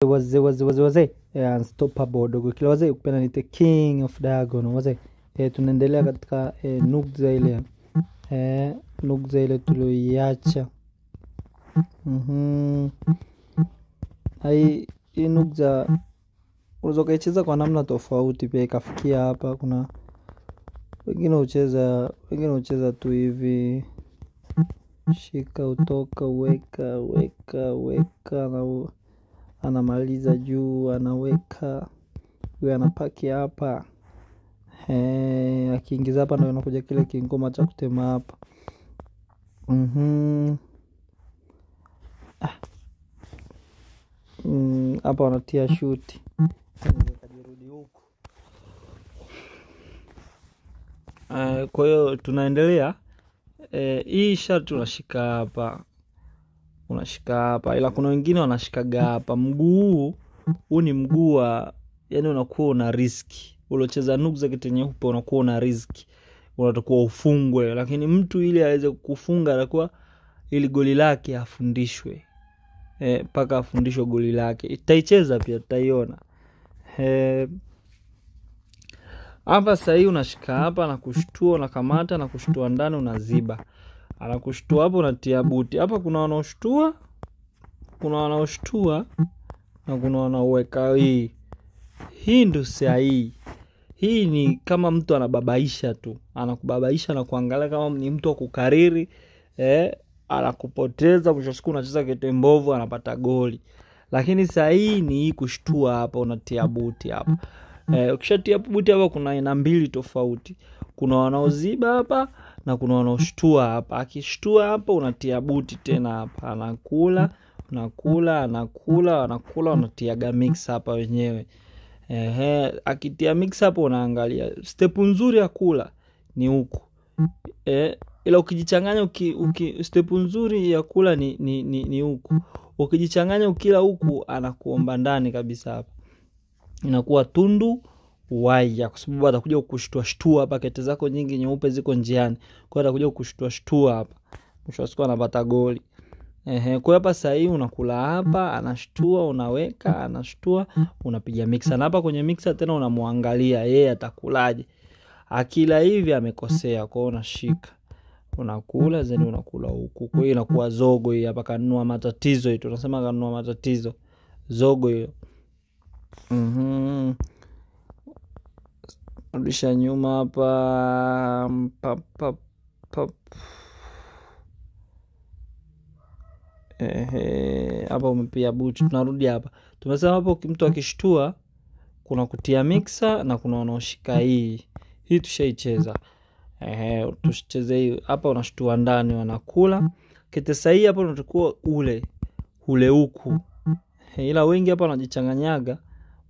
Wazee unstoppable dogo kila wazee ukipenda ni the king of diagonal wazee. Tunaendelea katika nukta ile tuliyoiacha. Hii nukta unaweza kuicheza kwa namna tofauti pia ikafikia hapa. Kuna wengine ucheza tu hivi, shika utoka weka na anamaliza juu anaweka, huyu anapaki hapa, akiingiza hapa ndio inakuja kile kingoma cha kutema hapa. Hapa wanatia shuti kajirudi huku. Kwa hiyo tunaendelea. Hii sharti unashika hapa, ila kuna wengine wanashikaga hapa. Mguu huu ni mguu wa, yani unakuwa una riski. Ulocheza nukza kitu nyeupe unakuwa una riski, unatakuwa ufungwe. Lakini mtu ili aweze kufunga atakuwa ili goli lake afundishwe, paka afundishwe goli lake. Itaicheza pia tutaiona. Hapa sasa hii unashika hapa na kushtua, unakamata na kushtua ndani unaziba. Anakushtua hapo unatia buti. Hapa kuna wanaoshtua, na kuna wanaoweka hii. Hii ndio sahihi. Hii ni kama mtu anababaisha tu. Anakubabaisha na kuangalia kama ni mtu wa kukariri, anakupoteza, mwisho siku unacheza kitembovu anapata goli. Lakini sahihi ni hii kushtua hapa unatia buti hapa. Ukishatia buti hapa kuna aina mbili tofauti. Kuna wanaoziba hapa na kuna wanaoshtua hapa. Akishtua hapa unatia buti tena hapa. Anakula unatiaga mix hapa wenyewe. Akitia mix hapa unaangalia. Step nzuri ya kula ni huku. Ila ukijichanganya step nzuri ya kula ni huku. Ukijichanganya ukila huku anakuomba ndani kabisa hapa. Inakuwa tundu waya, kwa sababu atakuja kukushtua hapa. Kete zako nyingi nyeupe ziko njiani, kwa hiyo atakuja kukushtua hapa, mwisho siku anapata goli. Kwa hapa sasa hii unakula hapa, anashtua, unaweka, anashtua, unapiga mixer. Na hapa kwenye mixer tena unamwangalia yeye atakulaje. Akila hivi amekosea, kwa hiyo unashika, unakula zeni unakula huku. Kwa hiyo inakuwa zogo hii hapa. Kanunua matatizo hii, tunasema kanunua matatizo, zogo hiyo. Rudisha nyuma hapa. Hapa umepia buti. Tunarudi hapa. Tumesema hapo mtu akishtua kuna kutia mixer na kuna wanaoshika hii. Hii tushaicheza. Tusicheze hii. Hapa unashtua ndani wanakula. Kete sahihi hapa unatakuwa ule huku. Ila wengi hapa wanajichanganyaga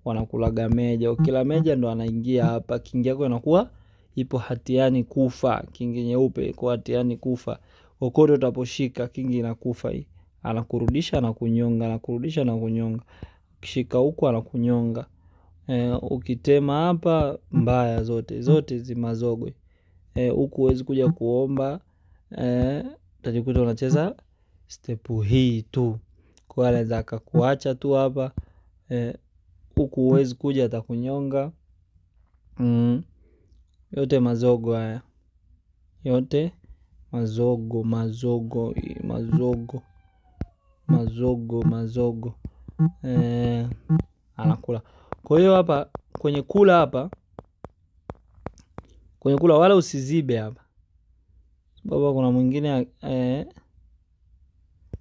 wanakulaga meja. Ukila meja ndo anaingia hapa. Kingi yako inakuwa ipo hatiani kufa. Kingi nyeupe iko hatiani kufa. Kokote utaposhika kingi inakufa hii. Anakurudisha na kunyonga, ukishika huku anakunyonga. Ukitema hapa mbaya zote zimazogwe. Huku huwezi kuja kuomba. Utajikuta unacheza step hii tu. Kwa anaweza akakuacha tu hapa. Huku huwezi kuja atakunyonga. Yote mazogo haya. Yote mazogo. Anakula. Kwa hiyo hapa kwenye kula wala usizibe hapa. Sababu kuna mwingine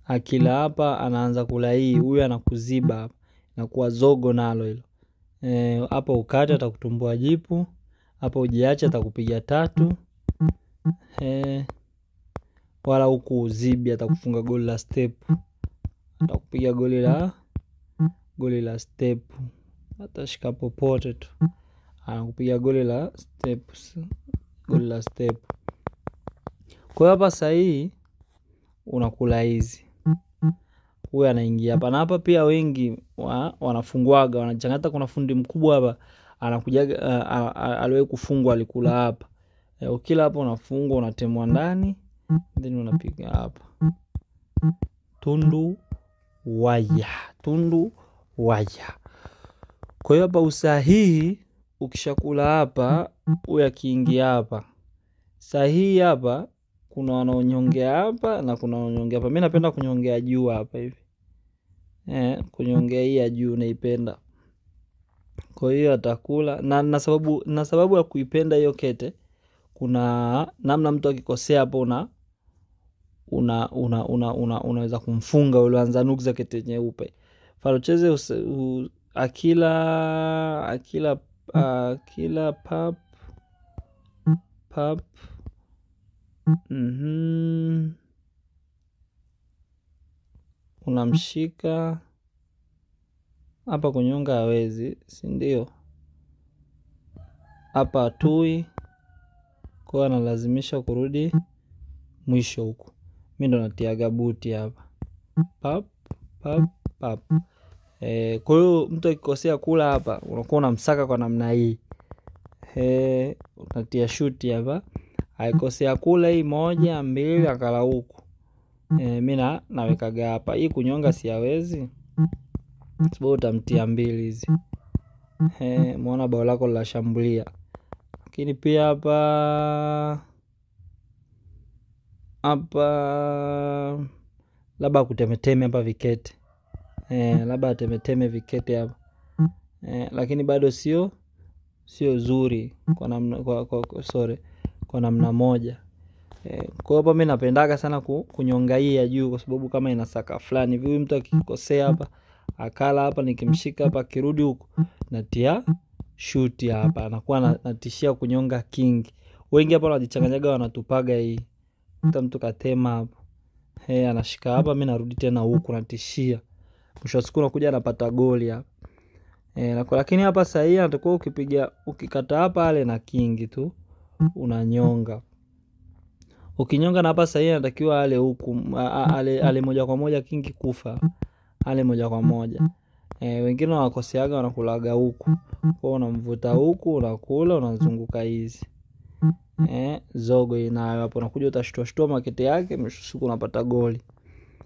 akila hapa anaanza kula hii, huyu anakuziba hapa. Inakuwa zogo nalo hilo. Hapa ukate atakutumbua jipu. Hapa ujiache atakupiga 3. Wala huku uzibi atakufunga goli la step. Atakupiga goli la step. Atashika popote tu. Anakupiga goli la step. Kwa hapa sasa hii unakula hizi. Huyu anaingia hapa. Na hapa pia wengi wanafungwaga, wanachangata. Kuna fundi mkubwa hapa anakuja aliwahi kufungwa alikula hapa. Ukila hapa unafungwa, unatemwa ndani, then unapiga hapa. Tundu waya. Kwa hiyo hapa usahihi, ukishakula hapa huyu akiingia hapa, sahihi hapa kuna wanaonyongea hapa na kuna wanaonyongea hapa. Mimi napenda kunyongea juu hapa hivi. Kunyongea hii ya juu naipenda. Kwa hiyo atakula na sababu ya kuipenda hiyo kete, kuna namna mtu akikosea hapo unaweza kumfunga ule anza nukza kete nyeupe. Farocheze akila pap unamshika hapa, kunyonga hawezi, si ndio? Hapa atui, kwa analazimisha kurudi mwisho huku. Mimi ndo natiaga buti hapa, pap. Kwa hiyo mtu akikosea kula hapa, unakuwa unamsaka kwa namna hii. Unatia shuti hapa. Aikosea kula hii 1 2 akala huku. Mimi nawekaga hapa. Hii kunyonga siwezi, sababu utamtia 2 hizi. Muona bao lako la shambulia. Lakini pia hapa labda kutemeteme hapa vikete. Labda temeteme vikete hapa. Lakini bado sio zuri kwa namna kwa namna moja. Kwa hapa mimi napendaga sana kunyonga hii ya juu, kwa sababu kama inasaka fulani hivi, mtu akikosea hapa akala hapa, nikimshika hapa kirudi huku natia shuti hapa, anakuwa natishia kunyonga king. Wengi hapa wanajichanganyaga wanatupaga hii. Mtu katema hapo, anashika hapa, mimi narudi tena huku natishia. Mwisho wa siku unakuja anapata goli hapa. Lakini hapa sasa hii anatakuwa ukikata hapa ale na king tu unanyonga. Ukinyonga na hapa sasa hii anatakiwa ale huku, ale moja kwa moja king kufa. Ale moja kwa moja. Wengine wanakoseaga wanakulaga huku. Kwa unamvuta huku, unakula, unazunguka hizi. Zogo inayo hapo, unakuja utashtua makete yake, mwisho siku unapata goli.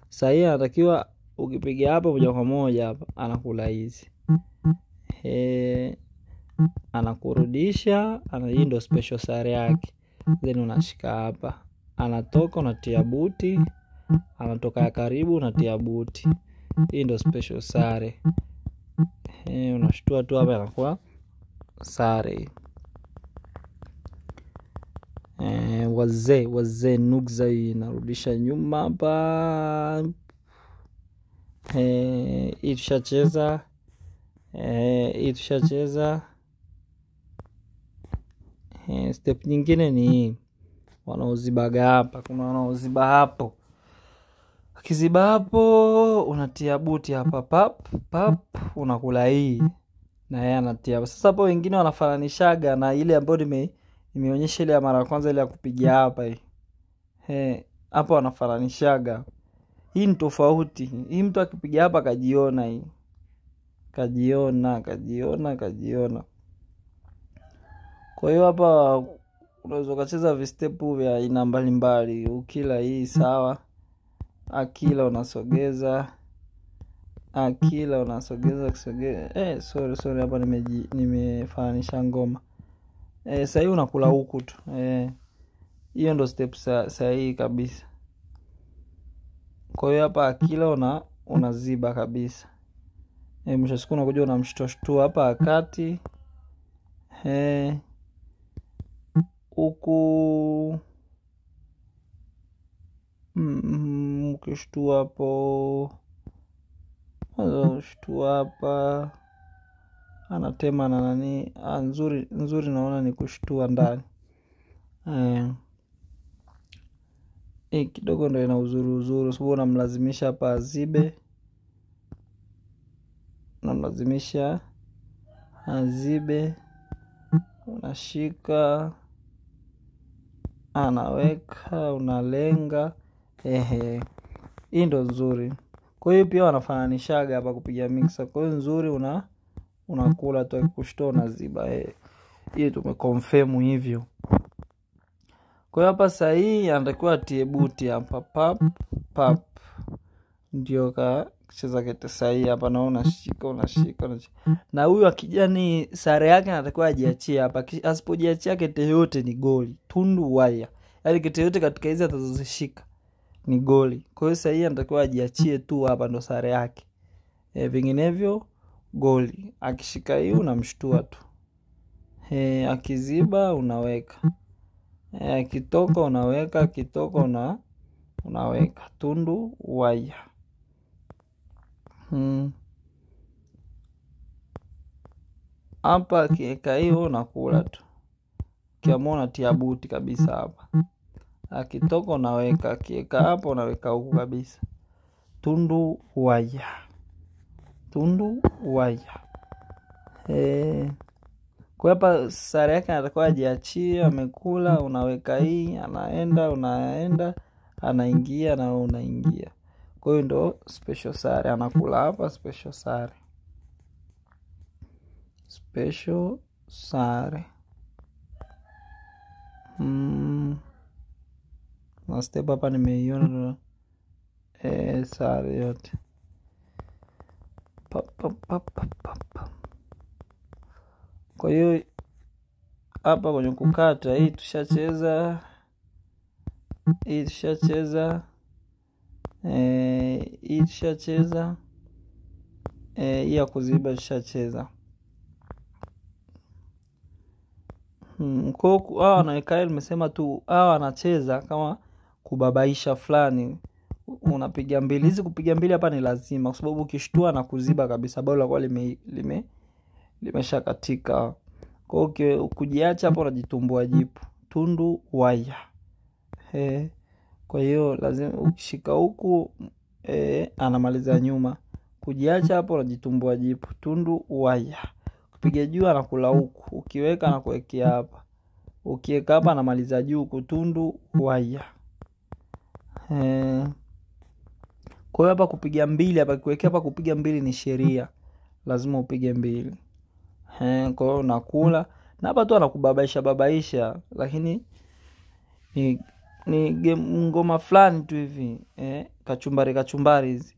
Sasa hii anatakiwa ukipiga hapa moja kwa moja hapa anakula hizi. Anakurudisha, hii ndio special sare yake. Then unashika hapa, anatoka unatia buti, anatoka ya karibu unatia buti. Hii ndio special sare. Unashtua tu hapa anakuwa sare. Wazee nukza hii narudisha nyuma hapa. Hii tushacheza. Step nyingine ni hii. Wanaozibaga hapa, kuna wanaoziba hapo. Akiziba hapo unatia buti hapa, pap unakula hii na yeye anatia. Sasa hapo wengine wanafananishaga na ile ambayo nimeonyesha ile ya mara kwanza, ile ya kupigia hapa hii. Hapo wanafananishaga. Hii ni tofauti. Hii mtu akipiga hapa kajiona hii. Kajiona. Kwa hiyo hapa unaweza kucheza vistepu vya aina mbalimbali. Ukila hii sawa. Akila unasogeza. Sorry hapa nimefananisha ngoma. Sasa hii unakula huku tu. Hiyo ndo step sahihi kabisa. Kwa hiyo hapa akila unaziba kabisa. Mwisho siku unakuja unamshtua hapa akati. Huku ukishtua hapo, shtua hapa, anatema na nani. Nzuri naona ni kushtua ndani. Kidogo ndio ina uzuri, sababu unamlazimisha hapa azibe. Unamlazimisha azibe. Unashika, anaweka, unalenga. Hii ndo nzuri. Kwa hiyo pia wanafananishaga hapa kupiga mixer. Kwa hiyo nzuri unakula tu, akikushtua unaziba. Hii tumeconfirm hivyo. Kwa hiyo hapa sasa hii anatakiwa atie buti hapa, pap. ndio kacheza kete sahihi. Hapa naona unashika. Na huyu akijani sare yake anatakiwa ajiachie hapa. Asipojiachia kete yote ni goli. Tundu waya. Yaani kete yote katika hizi atazozishika ni goli. Kwa hiyo sahihi anatakiwa ajiachie tu hapa, ndo sare yake. Vinginevyo goli. Akishika hii unamshtua tu. Akiziba unaweka. Akitoka unaweka, akitoka unaweka. Tundu waya. Hapa akiweka hiyo unakula tu. Kiamua unatia buti kabisa hapa. Akitoka unaweka, akiweka hapa unaweka huku kabisa. Tundu waya. Tundu waya. Kwa hapa sare yake anatakiwa ajiachie, amekula, unaweka hii, unaenda, anaingia na unaingia. Kwa hiyo ndo special sare, anakula hapa special sare. Special sare. Na step hapa nimeiona sare yote. Kwa hiyo hapa kwenye kukata hii tushacheza. Hii tushacheza. Hii ya kuziba tushacheza. Kwa hiyo hawa wanaweka nimesema tu hawa anacheza kama kubabaisha fulani. Unapiga mbili. Hizi kupiga mbili hapa ni lazima, kwa sababu ukishtua na kuziba kabisa bao la kwa limeshakatika. Kwa hiyo kujiacha hapo unajitumbua jipu. Tundu waya. Kwa hiyo lazima ukishika huku anamaliza nyuma. Kujiacha hapo unajitumbua jipu. Tundu waya. Kupiga juu anakula huku. Ukiweka na kuwekea hapa. Ukiweka hapa anamaliza juu. Tundu waya. Kwa hiyo hapa kupiga mbili hapa, kuwekea hapa kupiga mbili ni sheria. Lazima upige mbili. Kwa hiyo unakula. Na hapa tu anakubabaisha, lakini ni ngoma fulani tu hivi. Kachumbari hizi.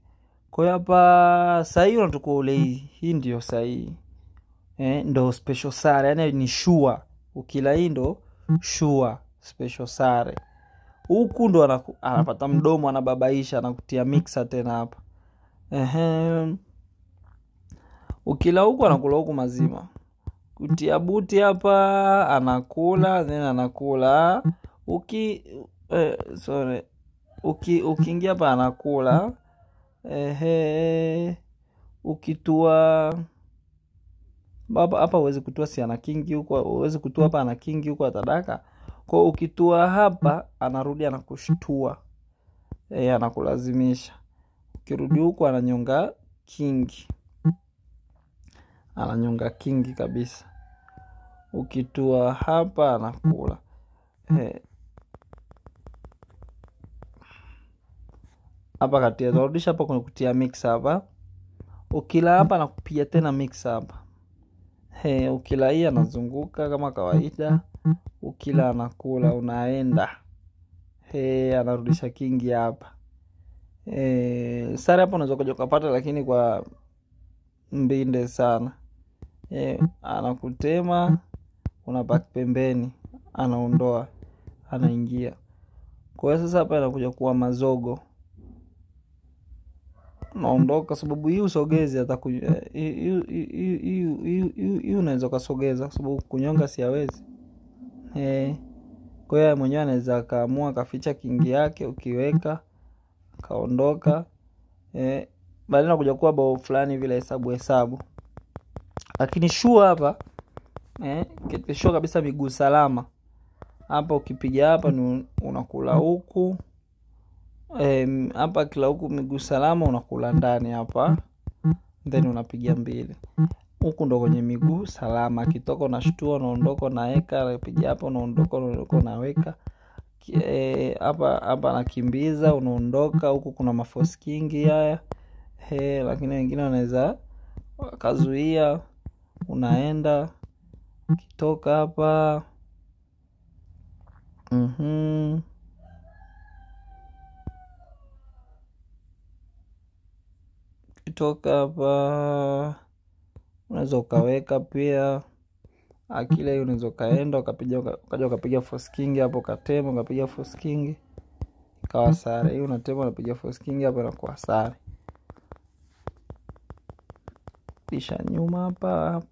Kwa hiyo hapa sahihi unatakiwa ule hii. Hii ndio sahihi. Ndo special sare. Yaani ni shua. Ukila hii ndo shua special sare. Huku ndo anapata mdomo, anababaisha, anakutia mixer tena hapa. Ukila huku anakula huku mazima. Kutia buti hapa anakula, then anakula. Ukiingia hapa anakula. Ukitua hapa uwezi kutua, si ana kingi huku, uwezi kutua hapa ana kingi huku atadaka. Kwa ukitua hapa anarudi anakushtua. Anakulazimisha. Ukirudi huku ananyonga kingi. Ananyonga kingi kabisa. Ukitua hapa anakula. Hapa katia zarudisha hapa kwenye kutia mixer hapa. Ukila hapa anakupiga tena mixer hapa. Ukila hii anazunguka kama kawaida. Ukila anakula unaenda. Anarudisha kingi hapa. Sare hapa unaweza kuja kupata, lakini kwa mbinde sana. Anakutema, unabaki pembeni, anaondoa, anaingia. Kwa hiyo sasa hapa anakuja kuwa mazogo. Naondoka sababu hii usogezi atakuja. Hii unaweza kusogeza kwa sababu kunyonga si hawezi. Kwa hiyo mwenyewe anaweza kaamua kaficha kingi yake, ukiweka kaondoka. Baadaye kuja kuwa bao fulani vile hesabu. Lakini shua hapa shua kabisa, miguu salama. Hapa ukipiga hapa unakula huku. Hapa kila huku miguu salama unakula ndani hapa. Then unapiga mbili. Huku ndo kwenye miguu salama. Kitoka unashtua, unaondoka, unaweka, unapiga hapa, unaondoka, unaweka. Hapa nakimbiza, unaondoka. Huku kuna maforce kingi haya. Lakini wengine wanaweza kazuia, unaenda. Kitoka hapa Ukitoka hapa unaweza ukaweka pia. Akila hiyo unaweza kaenda ukaja ukapiga force king hapo, katema ukapiga force king ikawa sare. Hiyo unatema unapiga force king hapo inakuwa sare. Kisha nyuma hapa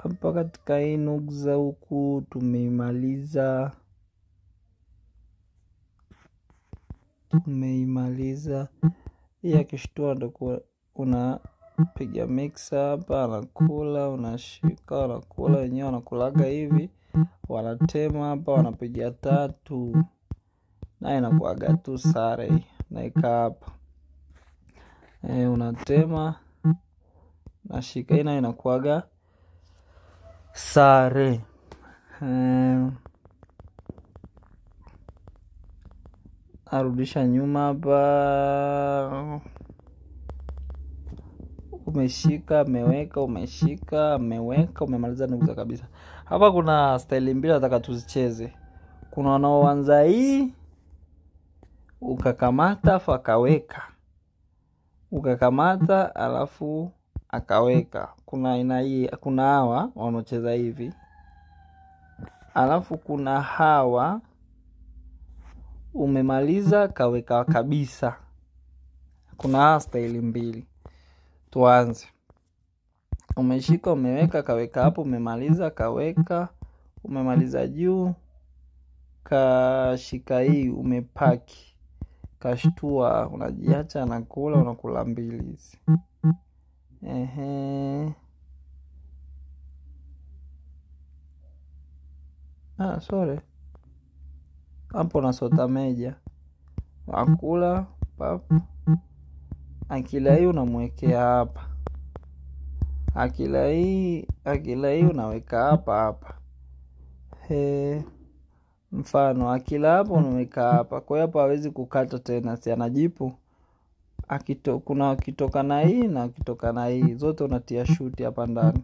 hapa katika hii nukza huku tumeimaliza. Hii akishtua ndio unapiga mixer hapa, anakula, unashika, anakula. Wenyewe wanakulaga hivi, wanatema hapa, wanapiga 3 na inakuaga tu sare. Naika hapa unatema, nashika, ina inakuaga sare. Arudisha nyuma hapa. Umeshika, ameweka, umeshika, ameweka, umemaliza nukuza kabisa. Hapa kuna style mbili nataka tuzicheze. Kuna wanaoanza hii ukakamata afu akaweka, ukakamata alafu akaweka. Kuna aina hii, kuna hawa wanaocheza hivi. Alafu kuna hawa umemaliza kaweka kabisa. Kuna style mbili. Tuanze. Umeshika, umeweka, kaweka hapo, umemaliza, kaweka, umemaliza juu, kashika hii, umepaki, kashtua, unajiacha, anakula, unakula 2 hizi. Sorry. Hapo nasota meja. Akula, papu. Akila hii unamwekea hapa. Akila hii unaweka hapa. Mfano akila hapo unaweka hapa. Kwa hiyo hapa hawezi kukata tena, si anajipu. Kuna kitoka na hii na kitoka na hii, zote unatia shuti hapa ndani.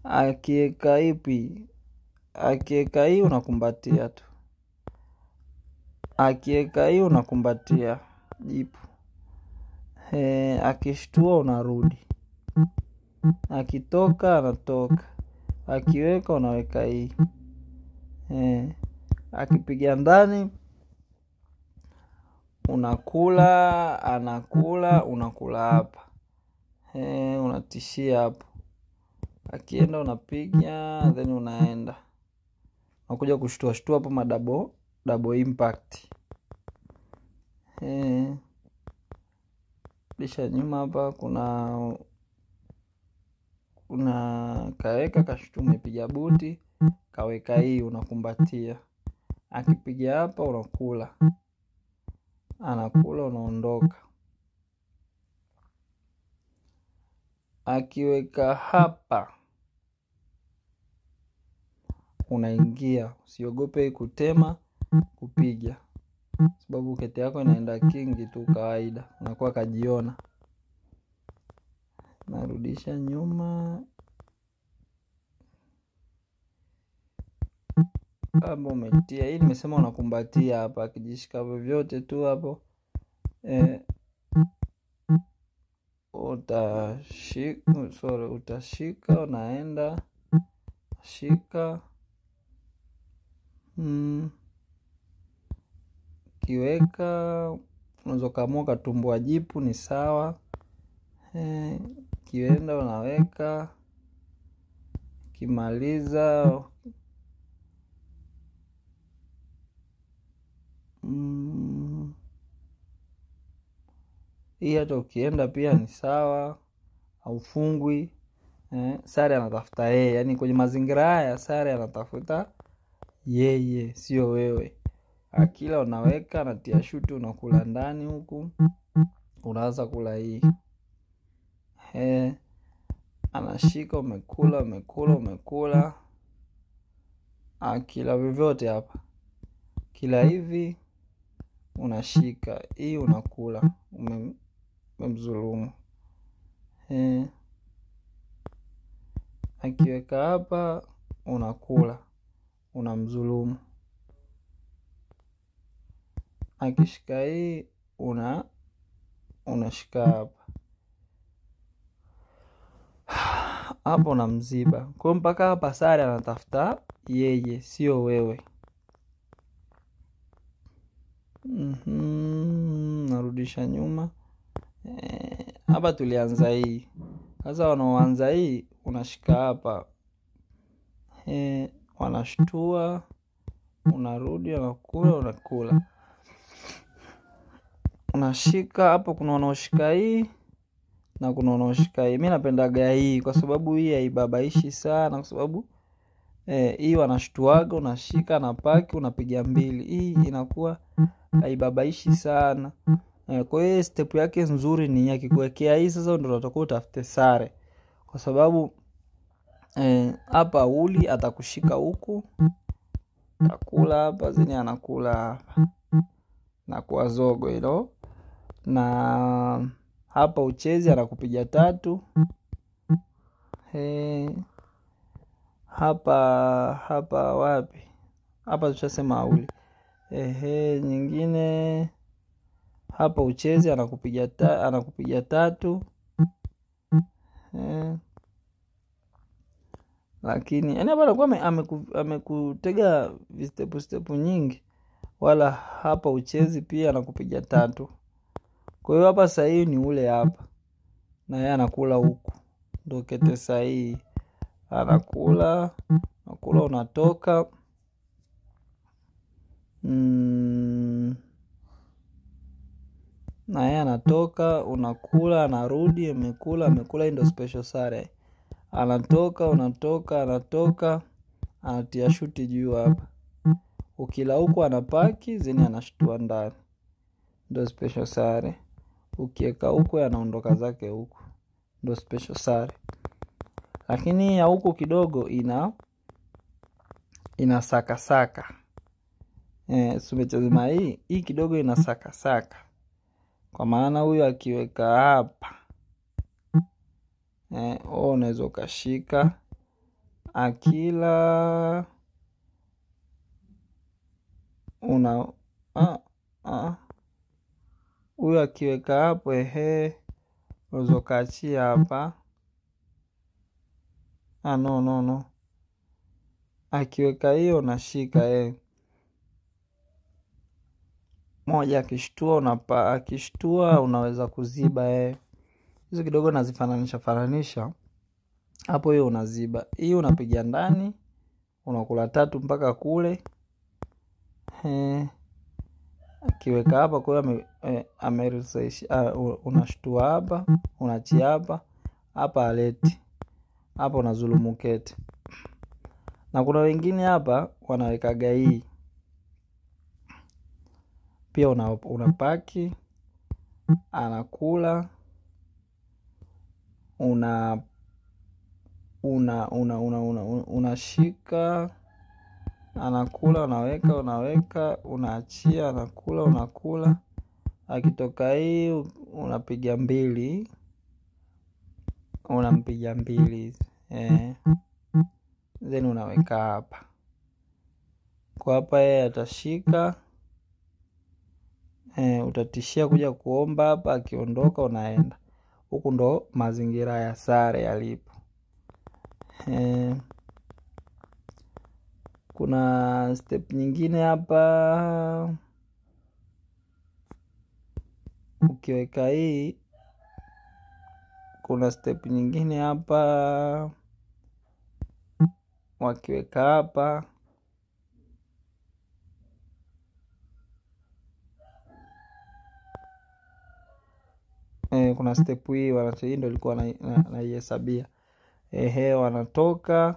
Akieka ipi? Akieka hii unakumbatia tu. Akieka hii unakumbatia jipu. Akishtua unarudi. Akitoka anatoka. Akiweka unaweka hii. Akipiga ndani unakula, anakula, unakula hapa. Unatishia hapo. Akienda unapiga, then unaenda. Unakuja kushtua hapo double impact. Kisha nyuma hapa kuna kaweka, kashtua, umepiga buti, kaweka hii unakumbatia. Akipiga hapa unakula. Anakula, unaondoka. Akiweka hapa unaingia. Usiogope kutema, kupiga. Sababu kete yako inaenda kingi tu kawaida. Unakuwa kajiona. Narudisha nyuma. Hapo umetia. Hii nimesema unakumbatia hapa. Akijishika vyote tu hapo. Utashika, unaenda. Shika. Kiweka. Unaweza kaamua katumbua jipu, ni sawa. Kienda unaweka. Kimaliza. Hii hata ukienda pia ni sawa. Haufungwi. Sare anatafuta yeye. Yani kwenye mazingira haya sare anatafuta yeye, sio wewe. Akila unaweka, natia shuti, unakula ndani huku. Unaanza kula hii. Anashika, umekula. Akila vyovyote hapa. Kila hivi unashika. Hii unakula. Umemzulumu. Akiweka hapa unakula. Unamzulumu. akishika hii unashika hapa hapo na mziba. Kwa mpaka hapa sare anatafuta yeye, sio wewe. Narudisha nyuma. Hapa tulianza hii. Sasa wanaoanza hii unashika hapa. Wanashtua, unarudi, unakula. Unashika hapo, kuna wanaoshika hii na kuna wanaoshika hii. Mimi napendaga hii kwa sababu hii haibabaishi sana, kwa sababu hii wanashtuaga, unashika na paki unapiga mbili. Hii inakuwa haibabaishi sana. Kwa hiyo step yake nzuri ni akikuwekea hii, sasa ndio utakuwa utafute sare. Kwa sababu hapa uli atakushika huku, atakula hapa, zini anakula hapa. Na kwa zogo hilo. Na hapa uchezi anakupiga 3. Hapa wapi? Hapa tushasema uli. Nyingine hapa uchezi anakupiga 3. Lakini hapa anakuwa amekutega step nyingi. Wala hapa uchezi pia anakupiga 3. Kwa hiyo hapa sahihi ni ule hapa. Na yeye anakula huku. Ndio kete sahihi. Anakula unatoka. Na yeye anatoka, unakula, anarudi, amekula, ndio special sare. Anatoka, anatia shuti juu hapa. Ukila huku anapaki, zini anashtua ndani. Ndio special sare. Ukieka huku anaondoka zake huku. Ndio special sare. Lakini ya huku kidogo ina saka. Sumechazima hii kidogo ina saka. Kwa maana huyu akiweka hapa. Unaweza ukashika. Akila huyu akiweka hapo unaweza ukaachia hapa. No. Akiweka hiyo unashika moja akishtua unaweza kuziba hizo kidogo nazifananisha. Hapo hiyo unaziba. Hii unapiga ndani, unakula 3 mpaka kule. Akiweka hapa kwa hiyo unashtua hapa, unachia hapa, hapa aleti. Hapa unazulumu kete. Na kuna wengine hapa wanawekaga hii. Pia unapaki, anakula, unashika, anakula, unaweka, unaachia, anakula, unakula. Akitoka hii unapiga 2. Unampiga 2. Then unaweka hapa. Kwa hapa yeye atashika. Utatishia kuja kuomba hapa, akiondoka unaenda. Huku ndo mazingira ya sare yalipo. Kuna step nyingine hapa. Ukiweka hii kuna step nyingine hapa. Wakiweka hapa. Kuna step hii hii ndio ilikuwa naihesabia. Wanatoka,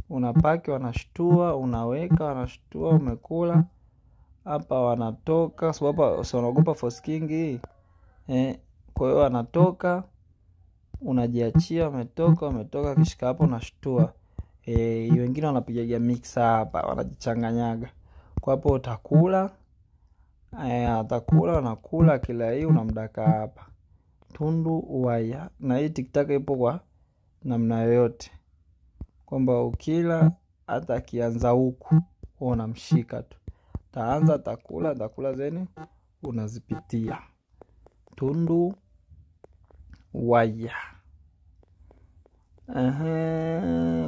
unapaki, wanashtua, unaweka, wanashtua, umekula. Hapa wanatoka, sababu hapa si wanaogopa force king hii. Kwa hiyo wanatoka, unajiachia, umetoka kishika hapo unashtua. Wengine wanapiga mixer hapa, wanajichanganyaga. Kwa hapo utakula, atakula, unakula kila hii unamdaka hapa. Tundu uwaya. Na hii tiktaka ipo kwa namna yoyote. Kwamba ukila hata akianza huku unamshika tu. taanza takula zeni unazipitia. Tundu waya.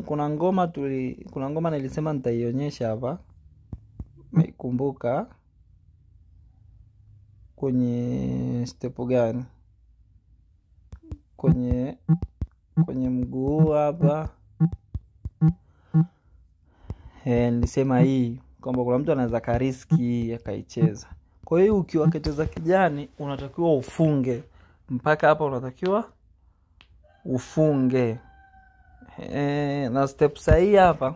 Kuna ngoma nilisema nitaionyesha hapa. Meikumbuka kwenye step gani? Kwenye mguu hapa. Nilisema hii kwamba kuna mtu anaweza kariski akaicheza. Kwa hiyo ukiwa kacheza kijani unatakiwa ufunge. Mpaka hapa unatakiwa ufunge. Na step sahihi hapa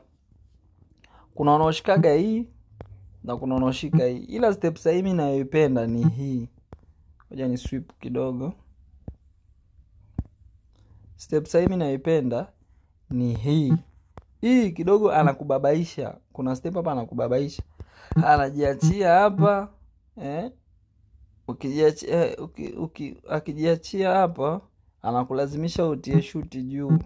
kuna wanaoshikaga hii na kuna wanaoshika hii. Ila step sahihi mimi ninayoipenda ni hii. Ngoja ni sweep kidogo. Step sahihi mimi ninayoipenda ni hii. Hii kidogo anakubabaisha. Kuna step hapa anakubabaisha. Anajiachia hapa. Akijiachia hapa anakulazimisha utie shuti juu.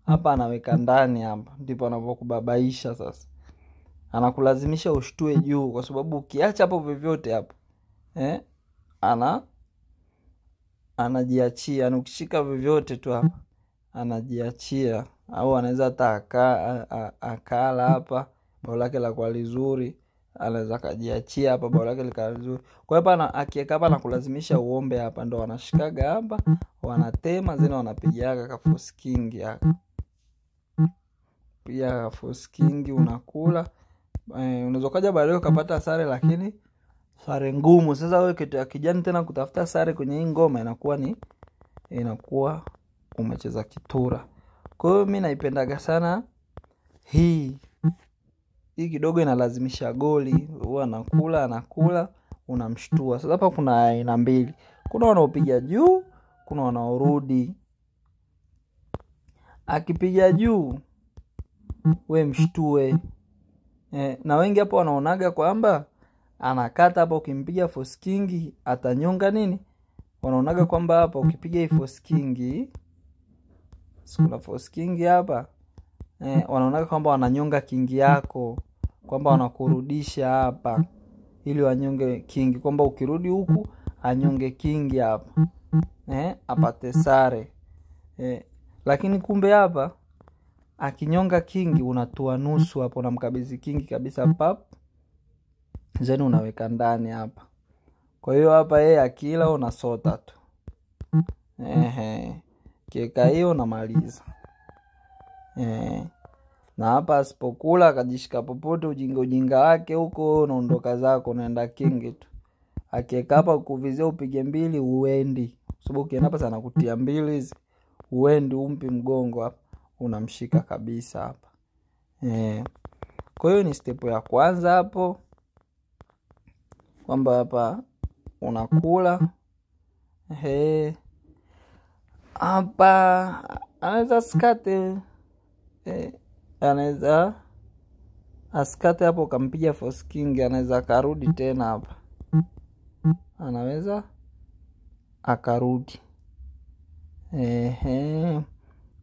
Hapa anaweka ndani hapa. Ndipo anapokubabaisha sasa. Anakulazimisha ushtue juu kwa sababu ukiacha hapo vyovyote hapo anajiachia. Ukishika vyovyote tu hapa anajiachia, au anaweza hata akala hapa bao lake la kwa lizuri, anaweza kajiachia hapa bao lake likawa lizuri. Kwa hiyo hapa akiweka hapa anakulazimisha uombe hapa, ndo wanashikaga hapa, wanatema zina wanapigaga ka force king hapa. Pia force king unakula. Unaweza kaja baadaye ukapata sare, lakini sare ngumu. Sasa wewe kitu ya kijani tena kutafuta sare kwenye hii ngoma inakuwa umecheza kitura. Kwa hiyo mimi naipendaga sana hii kidogo inalazimisha goli. Huwa anakula unamshtua. Sasa hapa kuna aina mbili. Kuna wanaopiga juu, kuna wanaorudi. Akipiga juu we mshtue. Na wengi hapo wanaonaga kwamba anakata hapa, ukimpiga force king atanyonga nini. Wanaonaga kwamba hapa ukipiga hii force king, kuna force king hapa, wanaonaga kwamba wananyonga king yako, kwamba wanakurudisha hapa ili wanyonge king, kwamba ukirudi huku anyonge king hapa, apate sare. Lakini kumbe hapa akinyonga king unatua nusu hapo, unamkabidhi king kabisa pap, zeni unaweka ndani hapa. Kwa hiyo hapa yeye akila unasota tu. Kieka hiyo unamaliza. Na hapa asipokula akajishika popote ujinga wake huko, unaondoka zako unaenda king tu. Akieka hapa kuvizia upige mbili uendi. Sababu ukienda hapa sana kutia mbili hizi, uendi umpi mgongo hapa, unamshika kabisa hapa. Kwa hiyo ni step ya kwanza hapo, kwamba hapa unakula. Hapa anaweza skate, anaweza askate hapo kampiga force king, anaweza akarudi tena hapa, anaweza akarudi.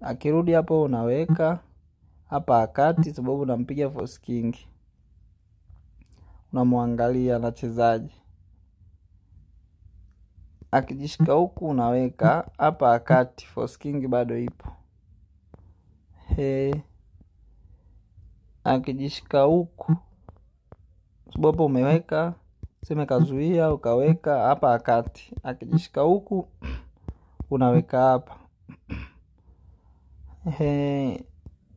Akirudi hapo unaweka hapa akati, sababu unampiga force king, unamwangalia anachezaje. Akijishika huku unaweka hapa akati, force king bado ipo. Akijishika huku, sababu umeweka sema kazuia, ukaweka hapa akati. Akijishika huku unaweka hapa.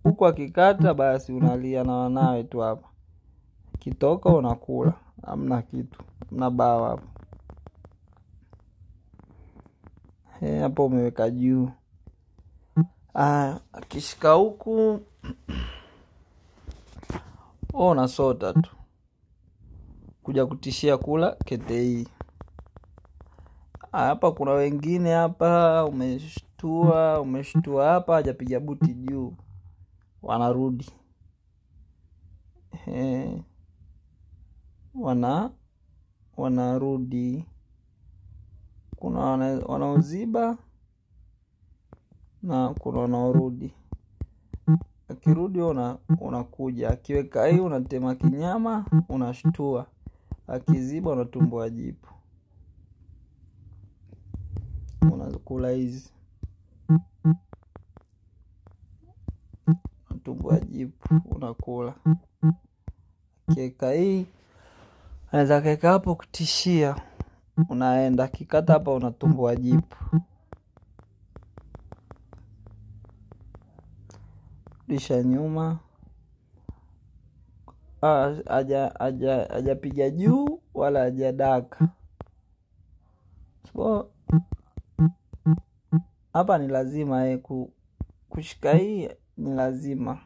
Huku akikata basi unalia na wanawe tu hapa. Kitoka unakula, hamna kitu, hamna bawa hapa. Hapo umeweka juu. Akishika huku unasota tu, kuja kutishia kula kete hii. Hapa kuna wengine hapa umeshtua hapa, hajapiga buti juu, wanarudi. Wanarudi. Kuna wanaoziba na kuna wanaorudi. Akirudi unakuja, akiweka hii unatema kinyama, unashtua. akiziba unatumbua jipu. Unakula hizi, unatumbua jipu unakula. Keka hii anaweza keka hapo kutishia, unaenda kikata hapa unatumbua jipu. Disha nyuma, hajapiga juu wala hajadaka. So hapa ni lazima kushika hii, ni lazima.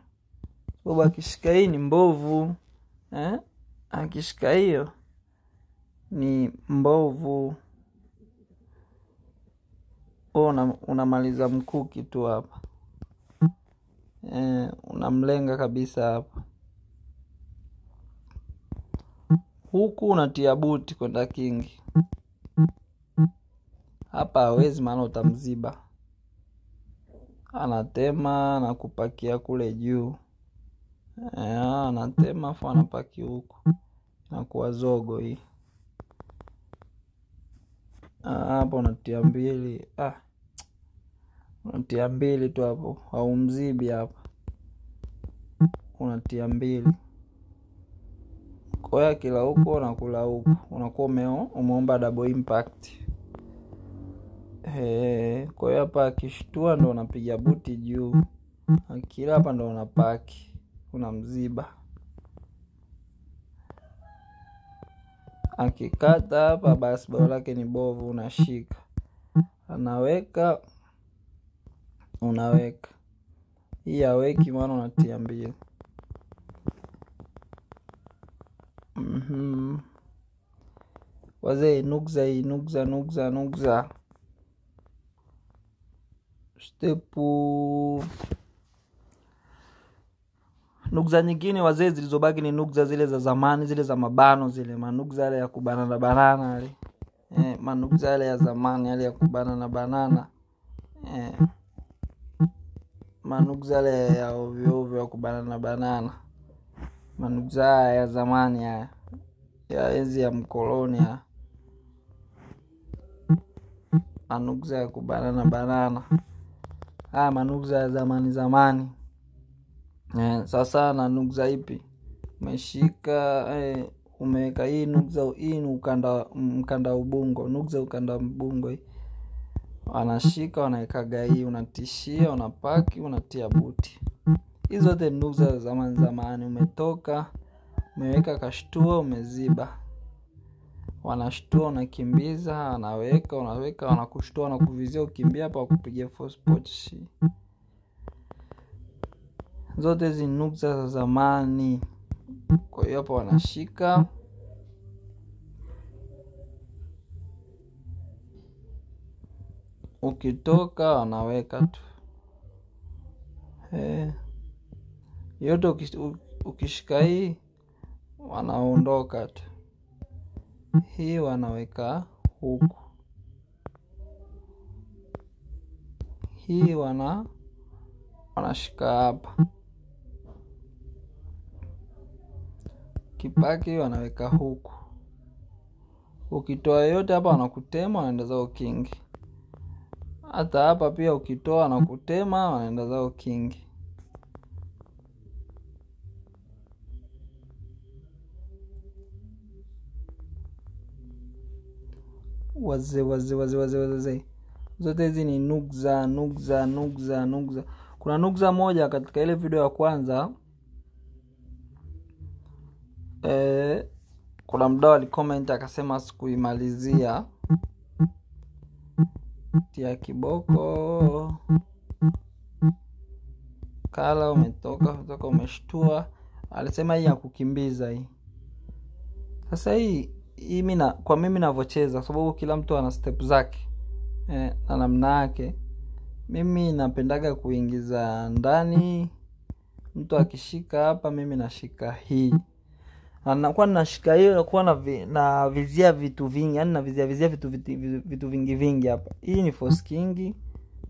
Sababu akishika hii ni mbovu, akishika hiyo ni mbovu. Unamaliza mkuki tu hapa. Unamlenga kabisa hapa. Huku unatia buti kwenda kingi. Hapa hawezi, maana utamziba. Anatema na kupakia kule juu. Anatema afu anapaki huku. Inakuwa zogo hii. Hapa unatia mbili. Unatia mbili tu hapo. Haumzibi hapa. Unatia mbili. Kwa kila huko na kula huko. Unakuwa umeomba double impact. Kwa hiyo hapa akishtua ndo unapiga buti juu. Akila hapa ndo unapaki. Unamziba. Akikata hapa basi bao lake ni bovu, unashika. Anaweka. Unaweka. Hii haweki, maana unatia mbili. Wazee nukza hii, nukza. Stepu. Nukza nyingine wazee zilizobaki ni nukza zile za zamani, zile za mabano zile. Manukza yale ya kubana na banana yale. Manukza yale ya zamani yale ya kubana na banana. Manukza yale ya ovyo ya kubana na banana. Manukza ya zamani ya enzi ya mkoloni ya. Manukza ya kubana na banana. Manukza ya zamani. Sasa na nukza ipi? Umeshika, umeweka hii nukza, hii mkanda ubungo. Nukza ukanda mbungo hii. Wanashika, wanaekaga hii, unatishia, unapaki, unatia buti. Hizo zote nukza za zamani. Umetoka, umeweka kashtua, umeziba. Wanashtua, unakimbiza, wanaweka, wanakushtua, wanakuvizia, ukimbia hapa wakupigia force punch. Zote hizi nukza za zamani. Kwa hiyo hapa wanashika. Ukitoka wanaweka tu. Yote ukishika hii wanaondoka tu. Hii wanaweka huku. Hii wanashika hapa. Kipaki wanaweka huku. Ukitoa yote hapa wanakutema, wanaenda zao kingi. Hata hapa pia ukitoa wanakutema, wanaenda zao kingi. Wazee. Zote hizi ni nukza. Kuna nukza moja katika ile video ya kwanza. Kuna mdau alicomment akasema sikuimalizia. Tia kiboko. Kala umetoka umeshtua. Alisema hii ya kukimbiza hii. Sasa hii kwa mimi navyocheza, sababu kila mtu ana step zake na namna yake. Mimi napendaga kuingiza ndani. Mtu akishika hapa, mimi nashika hii. Na nakuwa nashika hiyo, nakuwa na vizia vitu vingi, yani na vizia vitu vingi hapa. Hii ni force king,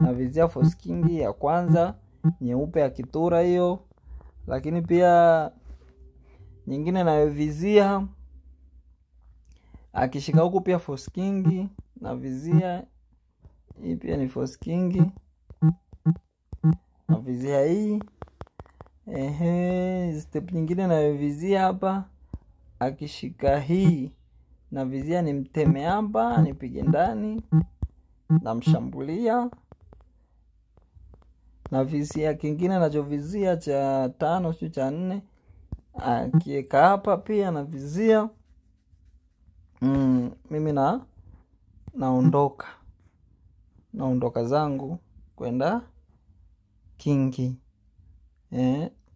na vizia force king ya kwanza nyeupe ya kitura hiyo. Lakini pia nyingine na vizia Akishika huku pia force king na vizia. Hii pia ni force king na vizia hii. Step nyingine na vizia hapa. Akishika hii na vizia ni mteme hapa, nipige ndani na mshambulia. Na vizia kingine nachovizia cha 5 sio cha 4. Akiweka hapa pia na vizia. Mimi naondoka zangu kwenda kingi.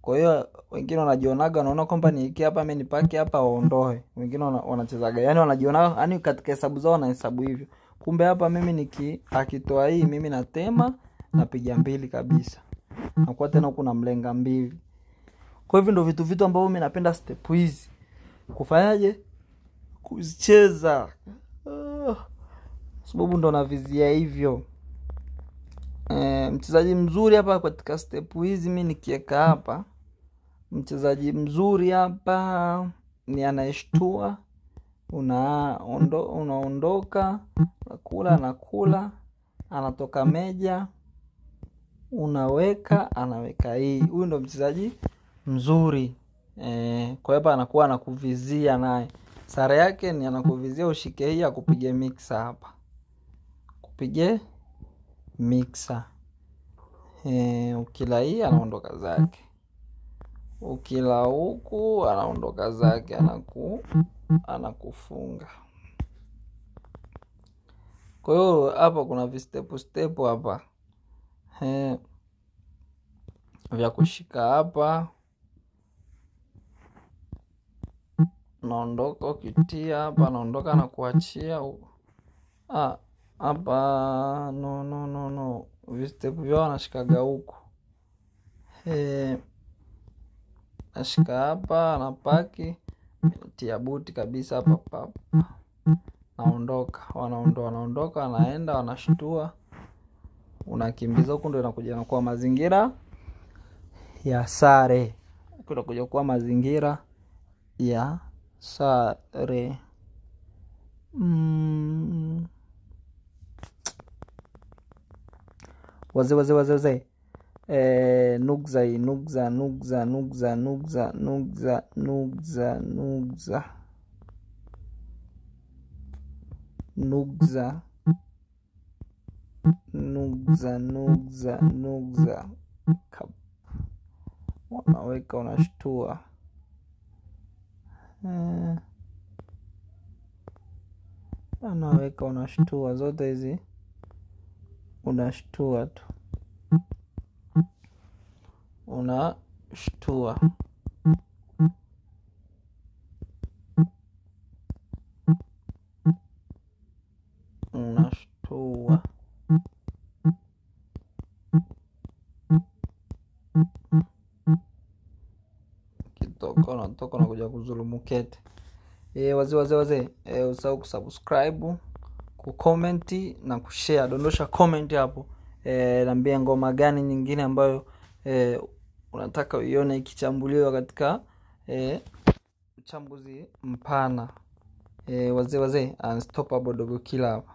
Kwa hiyo wengine wanajionaga wanaona kwamba niiki hapa mimi nipake hapa waondoe. Wengine wanachezaga yani wanajiona yani katika hesabu zao wanahesabu hivyo. Kumbe hapa mimi akitoa hii mimi natema napiga 2 kabisa. Na kwa tena kuna mlenga 2. Kwa hivyo ndio vitu ambavyo mimi napenda step hizi. Kufanyaje? Kuzicheza. Sababu ndo navizia hivyo. Mchezaji mzuri hapa katika step hizi mimi nikiweka hapa. Mchezaji mzuri hapa ni anayeshtua. Unaondoka, nakula, anatoka meja, unaweka, anaweka hii. Huyu ndo mchezaji mzuri. Kwa hapa anakuwa anakuvizia naye. Sare yake ni anakuvizia ushike hii akupige mixer hapa. Kupige mixer. Ukila hii anaondoka zake. Ukila huku anaondoka zake, anakufunga. Kwa hiyo hapa kuna step hapa. Vya kushika hapa. Naondoka ukitia hapa, naondoka na kuachia. Hapa no. Step vyao nashikaga huku. Nashika hapa, napaki, tia buti kabisa hapa. Wanaondoka, wanaenda, wanashtua. Unakimbiza huku ndio inakuja kwa mazingira ya sare. Kunakuja kwa mazingira ya sare. Waze. Nugza. Unaweka, unashtua. Anaweka, unashtua. Zote hizi unashtua tu. Unashtua. Kitoko na kuja kuzulumu kete. Wazee. Usahau kusubscribe, kucomment na kushare. Dondosha comment hapo. Niambie ngoma gani nyingine ambayo unataka uione ikichambuliwa katika uchambuzi mpana. Wazee Unstoppable Dogo Killer hapa.